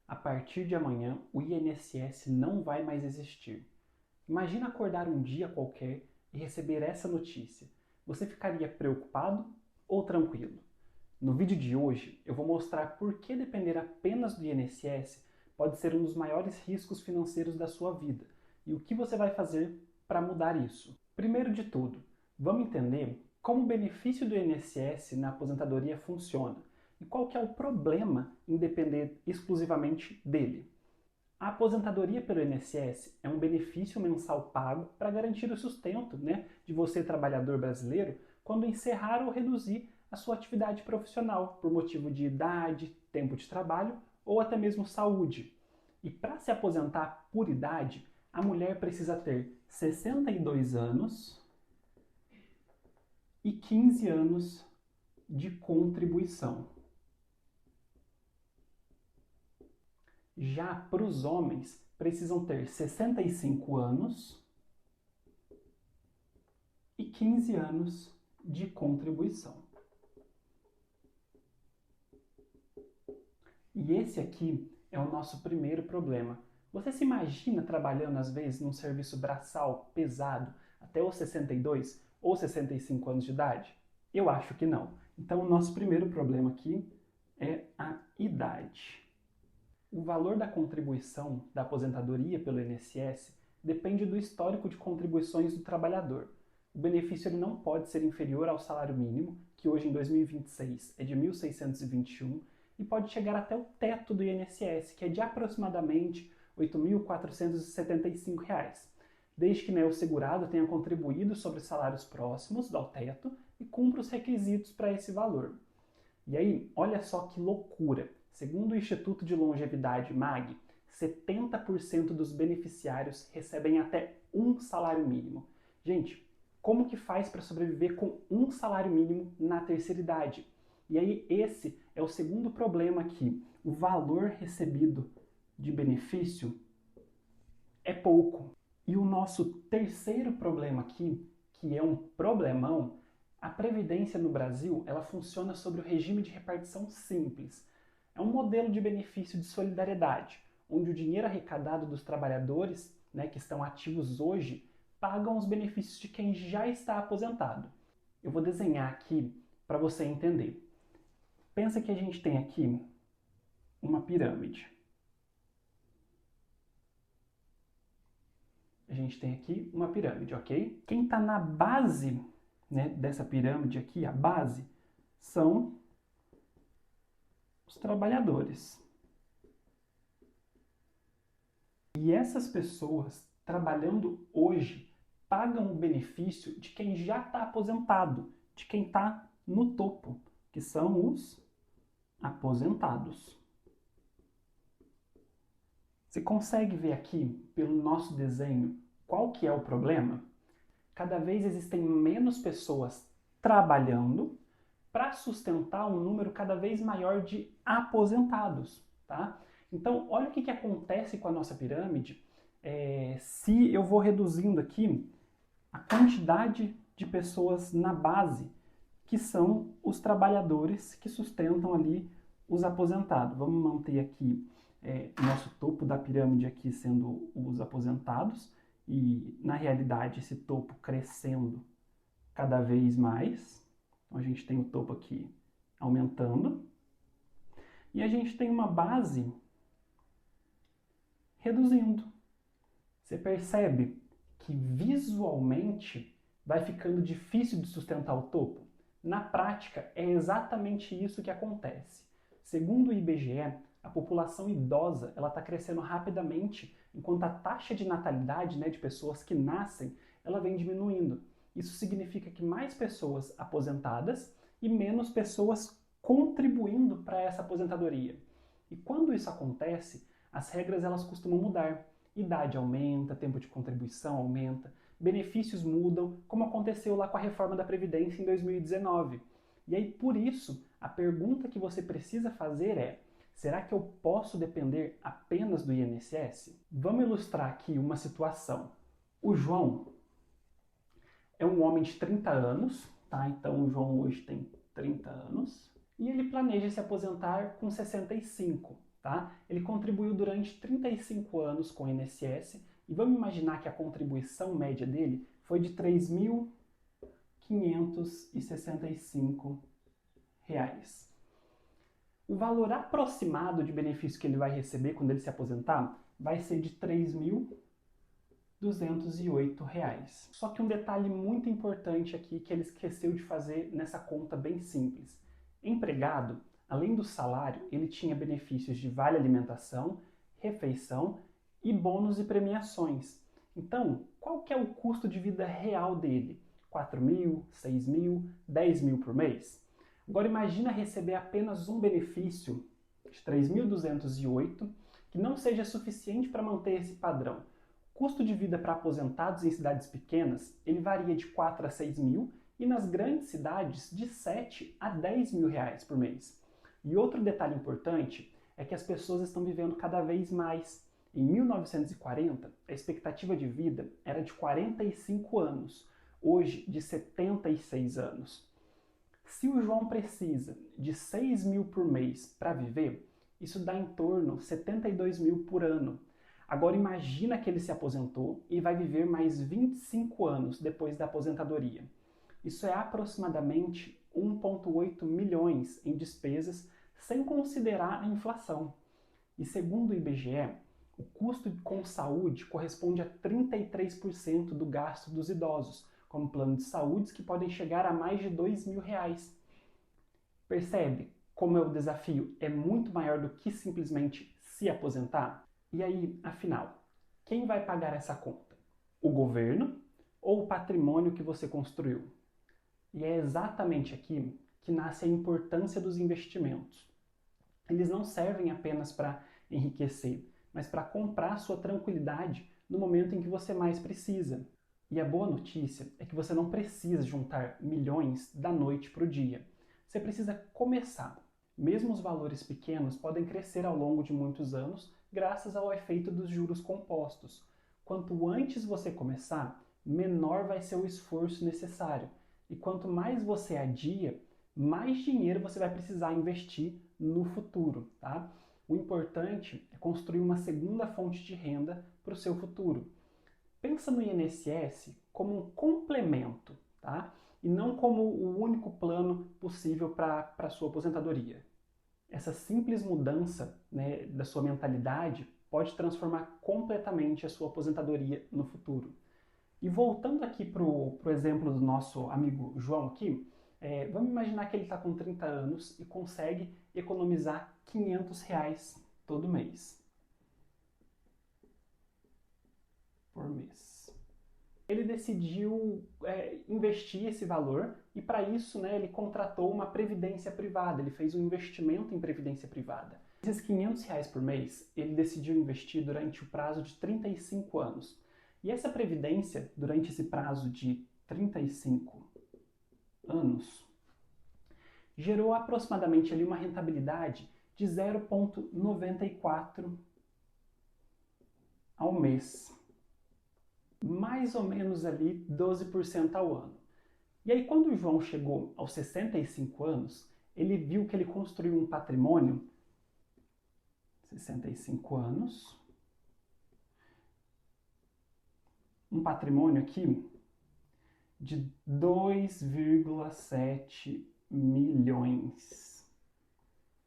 A partir de amanhã, o INSS não vai mais existir. Imagina acordar um dia qualquer e receber essa notícia. Você ficaria preocupado ou tranquilo? No vídeo de hoje, eu vou mostrar por que depender apenas do INSS pode ser um dos maiores riscos financeiros da sua vida e o que você vai fazer para mudar isso. Primeiro de tudo, vamos entender como o benefício do INSS na aposentadoria funciona e qual que é o problema em depender exclusivamente dele. A aposentadoria pelo INSS é um benefício mensal pago para garantir o sustento, de você, trabalhador brasileiro, quando encerrar ou reduzir a sua atividade profissional por motivo de idade, tempo de trabalho ou até mesmo saúde. E para se aposentar por idade, a mulher precisa ter 62 anos e 15 anos de contribuição. Já para os homens, precisam ter 65 anos e 15 anos de contribuição. E esse aqui é o nosso primeiro problema. Você se imagina trabalhando, às vezes, num serviço braçal pesado até os 62 ou 65 anos de idade? Eu acho que não. Então, o nosso primeiro problema aqui é a idade. O valor da contribuição da aposentadoria pelo INSS depende do histórico de contribuições do trabalhador. O benefício ele não pode ser inferior ao salário mínimo, que hoje em 2026 é de R$ 1.621, e pode chegar até o teto do INSS, que é de aproximadamente R$ 8.475, desde que o segurado tenha contribuído sobre salários próximos ao teto e cumpra os requisitos para esse valor. E aí, olha só que loucura! Segundo o Instituto de Longevidade MAG, 70% dos beneficiários recebem até um salário mínimo. Gente, como que faz para sobreviver com um salário mínimo na terceira idade? E aí esse é o segundo problema aqui. O valor recebido de benefício é pouco. E o nosso terceiro problema aqui, que é um problemão, a Previdência no Brasil ela funciona sobre o regime de repartição simples. É um modelo de benefício de solidariedade, onde o dinheiro arrecadado dos trabalhadores, que estão ativos hoje, pagam os benefícios de quem já está aposentado. Eu vou desenhar aqui para você entender. Pensa que a gente tem aqui uma pirâmide. A gente tem aqui uma pirâmide, ok? Quem está na base dessa pirâmide aqui, a base, são os trabalhadores. E essas pessoas, trabalhando hoje, pagam o benefício de quem já está aposentado, de quem está no topo, que são os aposentados. Você consegue ver aqui, pelo nosso desenho, qual que é o problema? Cada vez existem menos pessoas trabalhando para sustentar um número cada vez maior de aposentados, tá? Então, olha o que acontece com a nossa pirâmide se eu vou reduzindo aqui a quantidade de pessoas na base, que são os trabalhadores que sustentam ali os aposentados. Vamos manter aqui nosso topo da pirâmide aqui sendo os aposentados e, na realidade, esse topo crescendo cada vez mais. Então, a gente tem o topo aqui aumentando e a gente tem uma base reduzindo. Você percebe que visualmente vai ficando difícil de sustentar o topo? Na prática, é exatamente isso que acontece. Segundo o IBGE, a população idosa está crescendo rapidamente, enquanto a taxa de natalidade de pessoas que nascem ela vem diminuindo. Isso significa que mais pessoas aposentadas e menos pessoas contribuindo para essa aposentadoria. E quando isso acontece, as regras elas costumam mudar. Idade aumenta, tempo de contribuição aumenta, benefícios mudam, como aconteceu lá com a reforma da Previdência em 2019. E aí, por isso, a pergunta que você precisa fazer é: será que eu posso depender apenas do INSS? Vamos ilustrar aqui uma situação. O João é um homem de 30 anos, tá? Então o João hoje tem 30 anos, e ele planeja se aposentar com 65, tá? Ele contribuiu durante 35 anos com o INSS e vamos imaginar que a contribuição média dele foi de R$ 3.565. O valor aproximado de benefício que ele vai receber quando ele se aposentar vai ser de R$ 3.208. Só que um detalhe muito importante aqui que ele esqueceu de fazer nessa conta bem simples. Empregado, além do salário, ele tinha benefícios de vale alimentação, refeição e bônus e premiações. Então, qual que é o custo de vida real dele? 4.000, 6.000, 10.000 por mês? Agora imagina receber apenas um benefício de 3.208 que não seja suficiente para manter esse padrão. O custo de vida para aposentados em cidades pequenas, ele varia de 4 a 6 mil e nas grandes cidades de 7 a 10 mil reais por mês. E outro detalhe importante é que as pessoas estão vivendo cada vez mais. Em 1940, a expectativa de vida era de 45 anos, hoje de 76 anos. Se o João precisa de 6 mil por mês para viver, isso dá em torno de 72 mil por ano. Agora imagina que ele se aposentou e vai viver mais 25 anos depois da aposentadoria. Isso é aproximadamente 1,8 milhões em despesas, sem considerar a inflação. E segundo o IBGE, o custo com saúde corresponde a 33% do gasto dos idosos, como plano de saúde que podem chegar a mais de R$ 2.000. Percebe como o desafio é muito maior do que simplesmente se aposentar? E aí, afinal, quem vai pagar essa conta? O governo ou o patrimônio que você construiu? E é exatamente aqui que nasce a importância dos investimentos. Eles não servem apenas para enriquecer, mas para comprar sua tranquilidade no momento em que você mais precisa. E a boa notícia é que você não precisa juntar milhões da noite para o dia. Você precisa começar. Mesmo os valores pequenos podem crescer ao longo de muitos anos graças ao efeito dos juros compostos. Quanto antes você começar, menor vai ser o esforço necessário. E quanto mais você adia, mais dinheiro você vai precisar investir no futuro, tá? O importante é construir uma segunda fonte de renda para o seu futuro. Pensa no INSS como um complemento, tá? E não como o único plano possível para a sua aposentadoria. Essa simples mudança, né, da sua mentalidade pode transformar completamente a sua aposentadoria no futuro. E voltando aqui para o exemplo do nosso amigo João aqui, vamos imaginar que ele está com 30 anos e consegue economizar R$ 500 todo mês. Por mês. Ele decidiu investir esse valor e para isso, né, ele contratou uma previdência privada, ele fez um investimento em previdência privada. Esses R$ 500 por mês, ele decidiu investir durante o prazo de 35 anos. E essa previdência, durante esse prazo de 35 anos, gerou aproximadamente ali uma rentabilidade de 0,94 ao mês. Mais ou menos ali 12% ao ano. E aí quando o João chegou aos 65 anos, ele viu que ele construiu um patrimônio, 65 anos, um patrimônio aqui de 2,7 milhões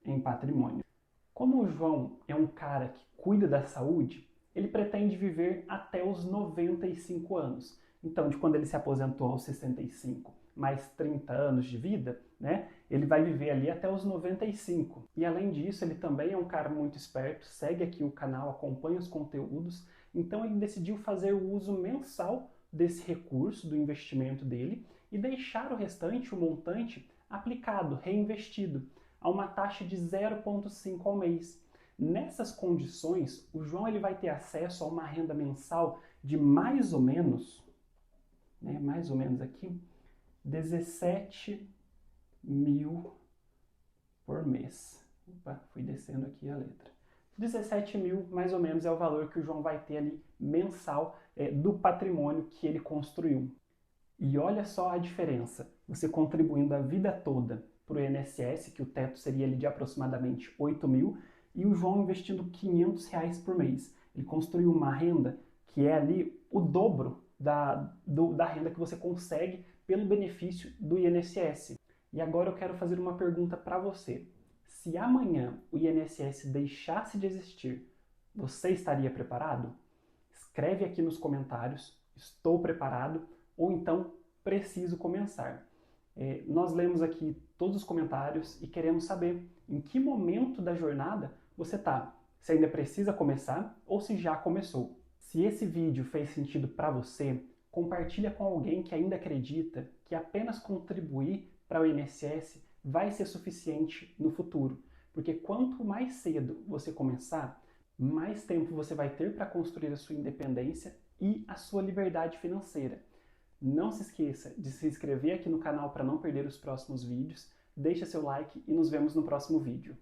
em patrimônio. Como o João é um cara que cuida da saúde, ele pretende viver até os 95 anos. Então, de quando ele se aposentou aos 65, mais 30 anos de vida, né, ele vai viver ali até os 95. E além disso, ele também é um cara muito esperto, segue aqui o canal, acompanha os conteúdos, então ele decidiu fazer o uso mensal desse recurso, do investimento dele, e deixar o restante, o montante, aplicado, reinvestido, a uma taxa de 0,5 ao mês. Nessas condições, o João ele vai ter acesso a uma renda mensal de mais ou menos aqui, 17 mil por mês. Opa, fui descendo aqui a letra. 17 mil, mais ou menos, é o valor que o João vai ter ali mensal do patrimônio que ele construiu. E olha só a diferença, você contribuindo a vida toda para o INSS, que o teto seria ali de aproximadamente 8 mil, e o João investindo R$ 500 por mês. Ele construiu uma renda que é ali o dobro da renda que você consegue pelo benefício do INSS. E agora eu quero fazer uma pergunta para você. Se amanhã o INSS deixasse de existir, você estaria preparado? Escreve aqui nos comentários, estou preparado, ou então preciso começar. Nós lemos aqui todos os comentários e queremos saber em que momento da jornada você está. Se ainda precisa começar ou se já começou. Se esse vídeo fez sentido para você, compartilha com alguém que ainda acredita que apenas contribuir para o INSS vai ser suficiente no futuro. Porque quanto mais cedo você começar, mais tempo você vai ter para construir a sua independência e a sua liberdade financeira. Não se esqueça de se inscrever aqui no canal para não perder os próximos vídeos, deixa seu like e nos vemos no próximo vídeo.